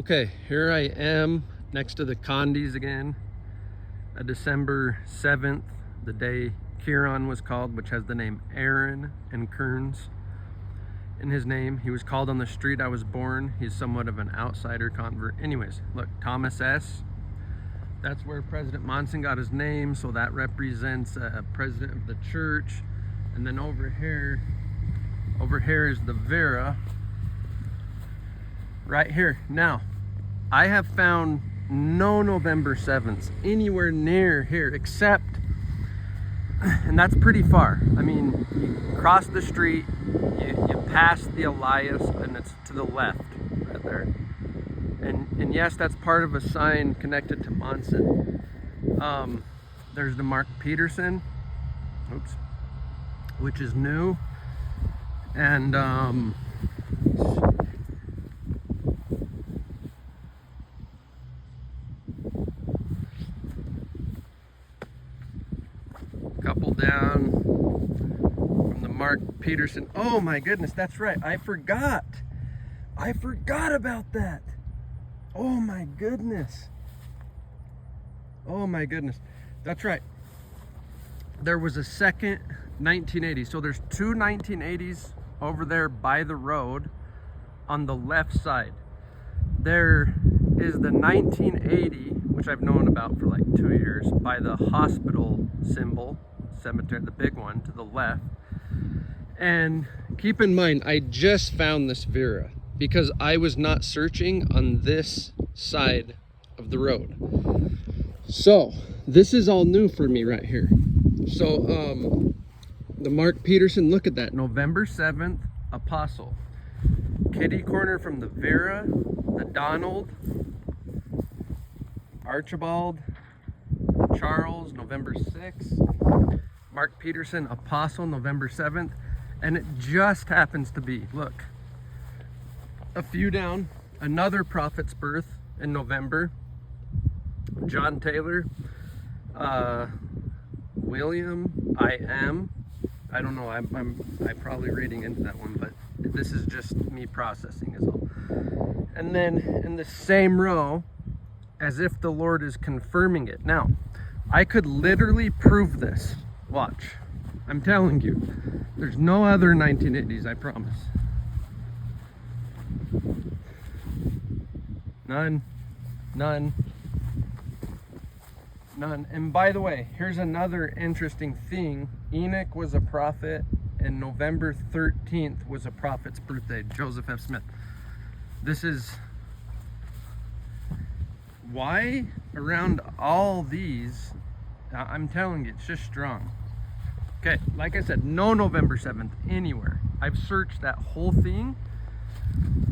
Okay, here I am next to the Condis again. December 7th, the day Kieran was called, which has the name Aaron and Kearns in his name. He was called on the street I was born. He's somewhat of an outsider convert. Anyways, look, Thomas S. That's where President Monson got his name, so that represents a president of the church. And then over here is the Vera. Right here. Now, I have found no November 7th anywhere near here, except, and that's pretty far. I mean, you cross the street, you pass the Elias, and it's to the left, right there. And yes, that's part of a sign connected to Monson. There's the Mark Peterson, oops, which is new, and couple down from the Mark Peterson. Oh my goodness, that's right. I forgot about that. Oh my goodness. Oh my goodness. That's right. There was a second 1980. So there's two 1980s over there by the road on the left side. There is the 1980, which I've known about for like 2 years, by the hospital symbol, cemetery, the big one to the left. And keep in mind, I just found this Vera because I was not searching on this side of the road. So this is all new for me right here. So the Mark Peterson, look at that, November 7th, Apostle. Kitty corner from the Vera, the Donald, Archibald, Charles, November 6th, Mark Peterson, Apostle, November 7th, and it just happens to be, look, a few down, another prophet's birth in November, John Taylor, William, I don't know, I'm probably reading into that one, but this is just me processing is all. And then in the same row, as if the Lord is confirming it. Now, I could literally prove this. Watch. I'm telling you, there's no other 1980s, I promise. None. And by the way, here's another interesting thing. Enoch was a prophet, and November 13th was a prophet's birthday, Joseph F. Smith. This is why around all these, I'm telling you, it's just strong. Okay, like I said, no November 7th anywhere. I've searched that whole thing,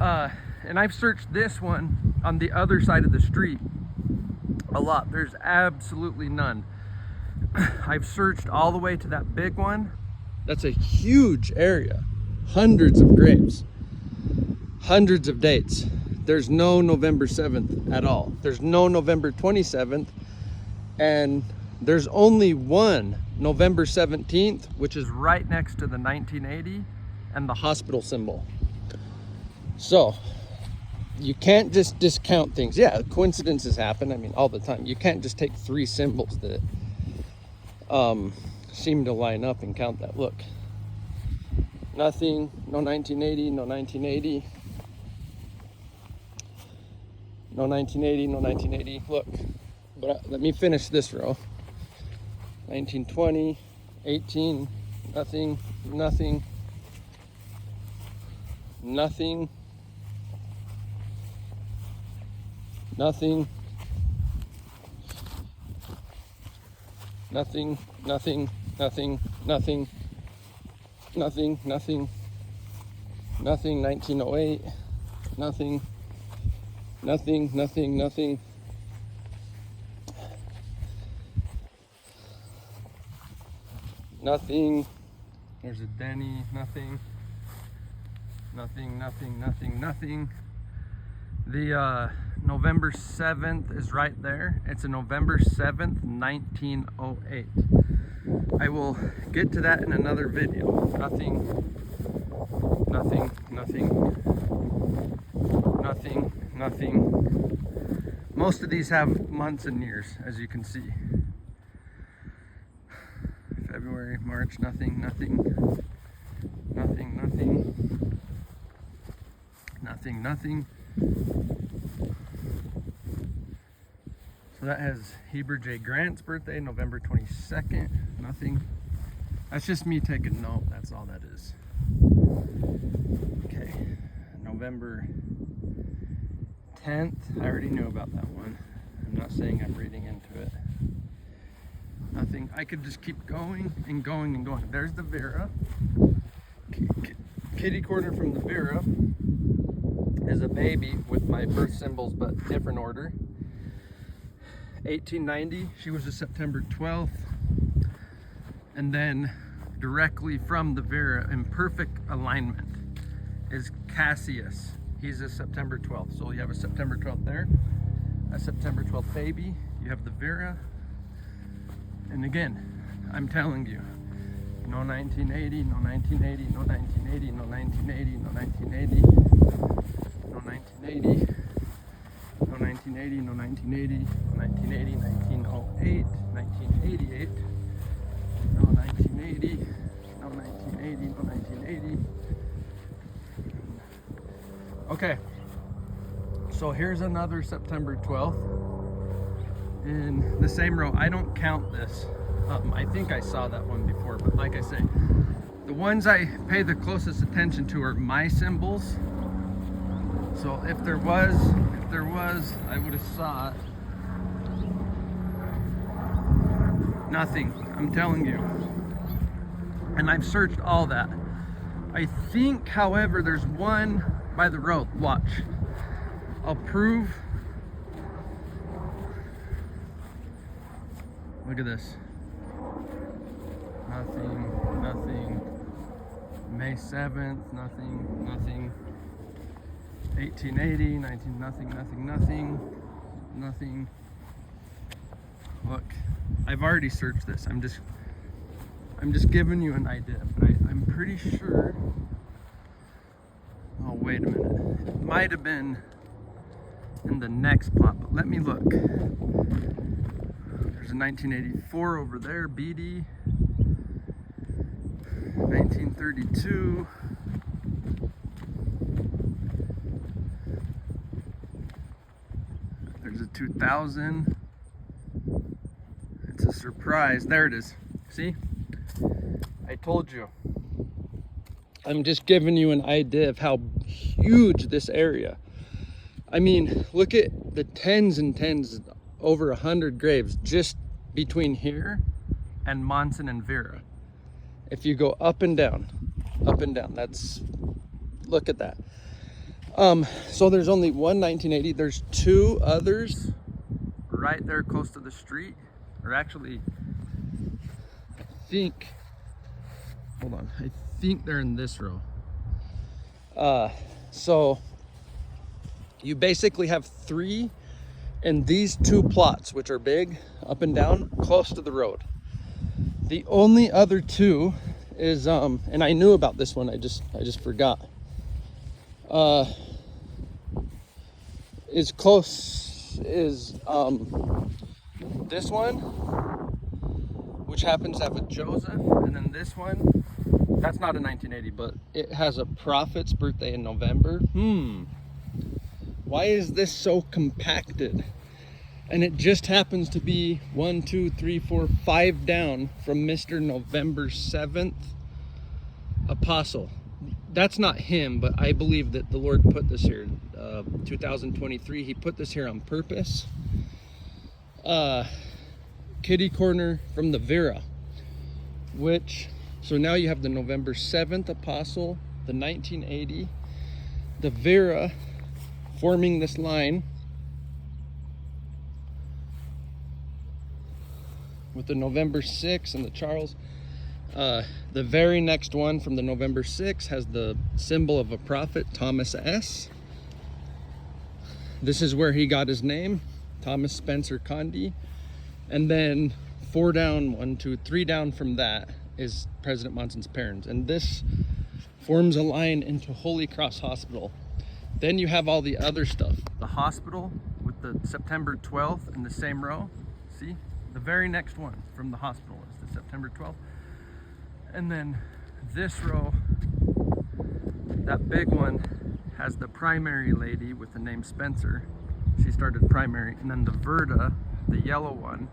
and I've searched this one on the other side of the street a lot. There's absolutely none. I've searched all the way to that big one. That's a huge area, hundreds of graves, hundreds of dates. There's no November 7th at all. There's no November 27th, and there's only one November 17th, which is right next to the 1980 and the hospital symbol. So you can't just discount things. Yeah, coincidences happen, I mean, all the time. You can't just take three symbols that seem to line up and count that. Look, nothing, no 1980, no 1980, no 1980, no 1980. Look, but let me finish this row. 1920, 18, nothing, nothing, nothing, nothing, nothing, nothing, nothing, nothing, nothing, nothing, nothing, 1908, nothing, nothing, nothing, nothing, nothing. There's a Denny, nothing, nothing, nothing, nothing, nothing. The November 7th is right there. It's a November 7th, 1908. I will get to that in another video. Nothing, nothing, nothing, nothing, nothing. Most of these have months and years, as you can see. February, March, nothing, nothing, nothing, nothing, nothing, nothing. So that has Heber J. Grant's birthday, November 22nd, nothing. That's just me taking note, that's all that is. Okay, November 10th, I already knew about that one. I'm not saying I'm reading into it. Nothing. I could just keep going and going and going. There's the Vera. Kitty corner from the Vera is a baby with my birth symbols, but different order. 1890, she was a September 12th. And then directly from the Vera, in perfect alignment, is Cassius. He's a September 12th. So you have a September 12th there, a September 12th baby. You have the Vera. And again, I'm telling you, no 1980, no 1980, no 1980, no 1980, no 1980, no 1980, no 1980, no 1980, no 1980, 1908, 1988, no 1980, no 1980, no 1980. Okay, so here's another September 12th. In the same row. I don't count this. I think I saw that one before, but like I say, the ones I pay the closest attention to are my symbols. So if there was, I would have saw it. Nothing, I'm telling you. And I've searched all that. I think, however, there's one by the road. Watch. I'll prove. Look at this. Nothing, nothing. May 7th, nothing, nothing. 1880, 19, nothing, nothing, nothing, nothing. Look, I've already searched this. I'm just giving you an idea, but I'm pretty sure. Oh, wait a minute. It might have been in the next plot, but let me look. There's a 1984 over there, BD. 1932. There's a 2000. It's a surprise. There it is. See? I told you. I'm just giving you an idea of how huge this area. I mean, look at the tens and tens, over 100 graves just between here and Monson and Vera. If you go up and down, that's, look at that. So there's only one 1980. There's two others right there close to the street, or actually, I think, hold on, I think they're in this row. So you basically have three in these two plots, which are big, up and down, close to the road. The only other two is, and I knew about this one, I just forgot. Is close, is this one, which happens to have a Joseph, and then this one, that's not a 1980, but it has a prophet's birthday in November. Why is this so compacted? And it just happens to be 1, 2, 3, 4, 5 down from Mr. November 7th apostle. That's not him, but I believe that the Lord put this here. 2023, he put this here on purpose. Kitty corner from the Vera, which, so now you have the November 7th apostle, the 1980, the Vera forming this line with the November 6th and the Charles. The very next one from the November 6th has the symbol of a prophet, Thomas S. This is where he got his name, Thomas Spencer Condie. And then 4 down, 1, 2, 3 down from that is President Monson's parents. And this forms a line into Holy Cross Hospital. Then you have all the other stuff. The hospital with the September 12th in the same row. See? The very next one from the hospital is the September 12th. And then this row, that big one, has the primary lady with the name Spencer. She started primary. And then the Verda, the yellow one,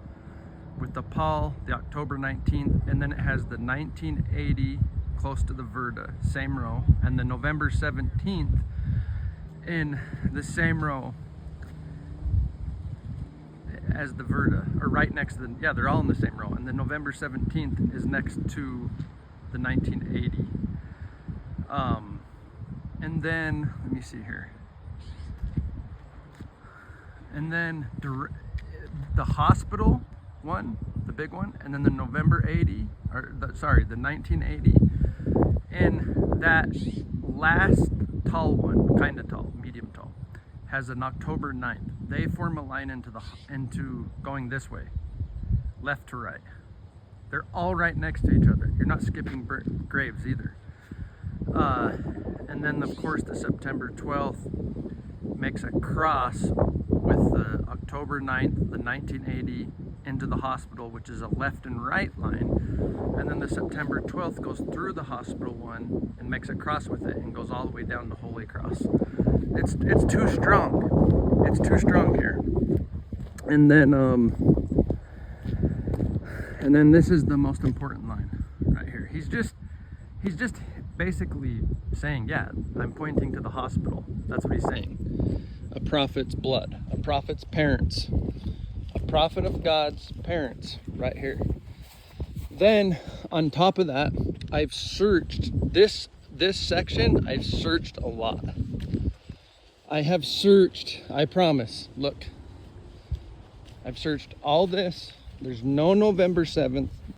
with the Paul, the October 19th. And then it has the 1980 close to the Verda, same row. And the November 17th in the same row as the Verda, or right next to the, yeah, they're all in the same row. And the November 17th is next to the 1980. And then, let me see here. And then the hospital one, the big one, and then the November 80, or the 1980. And that last tall one, kind of tall, medium tall, has an October 9th. They form a line into going this way, left to right. They're all right next to each other. You're not skipping graves either. And then of course the September 12th makes a cross with the October 9th, the 1980 into the hospital, which is a left and right line. And then the September 12th goes through the hospital one and makes a cross with it and goes all the way down to Holy Cross. It's too strong. It's too strong here. And then this is the most important line right here. He's just basically saying, yeah, I'm pointing to the hospital. That's what he's saying. A prophet's blood, a prophet's parents, a prophet of God's parents right here. Then on top of that, I've searched this section. I've searched a lot. I have searched, I promise, look, I've searched all this. There's no November 7th.